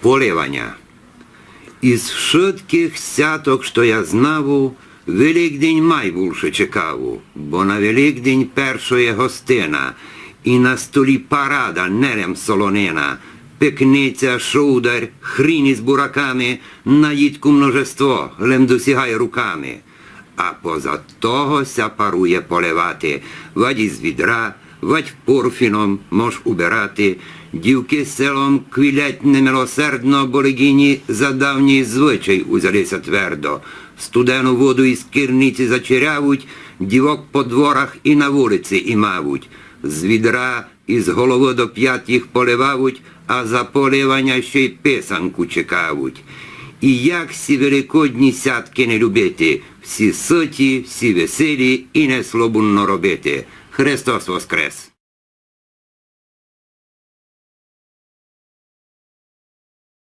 Поливання. Із всіх святок, що я знав, Великдень найбільше чекав, бо на Великдень перша гостина, і на столі парада нерем солонина, пекниця, шудар, хріні з бураками, наїдку множество, лем досягає руками. А поза того ся парує поливати, вадь із відра, вадь порфіном мож убирати, дівки селом квілять немилосердно, бо легіні за давній звичай узялися твердо. Студену воду із кирниці зачерявуть, дівок по дворах і на вулиці імавуть. З відра із голови до п'ят їх поливавуть, а за поливання ще й писанку чекавуть. І як сі великодні сятки не любити, всі ситі, всі веселі і не слобунно робити. Христос воскрес!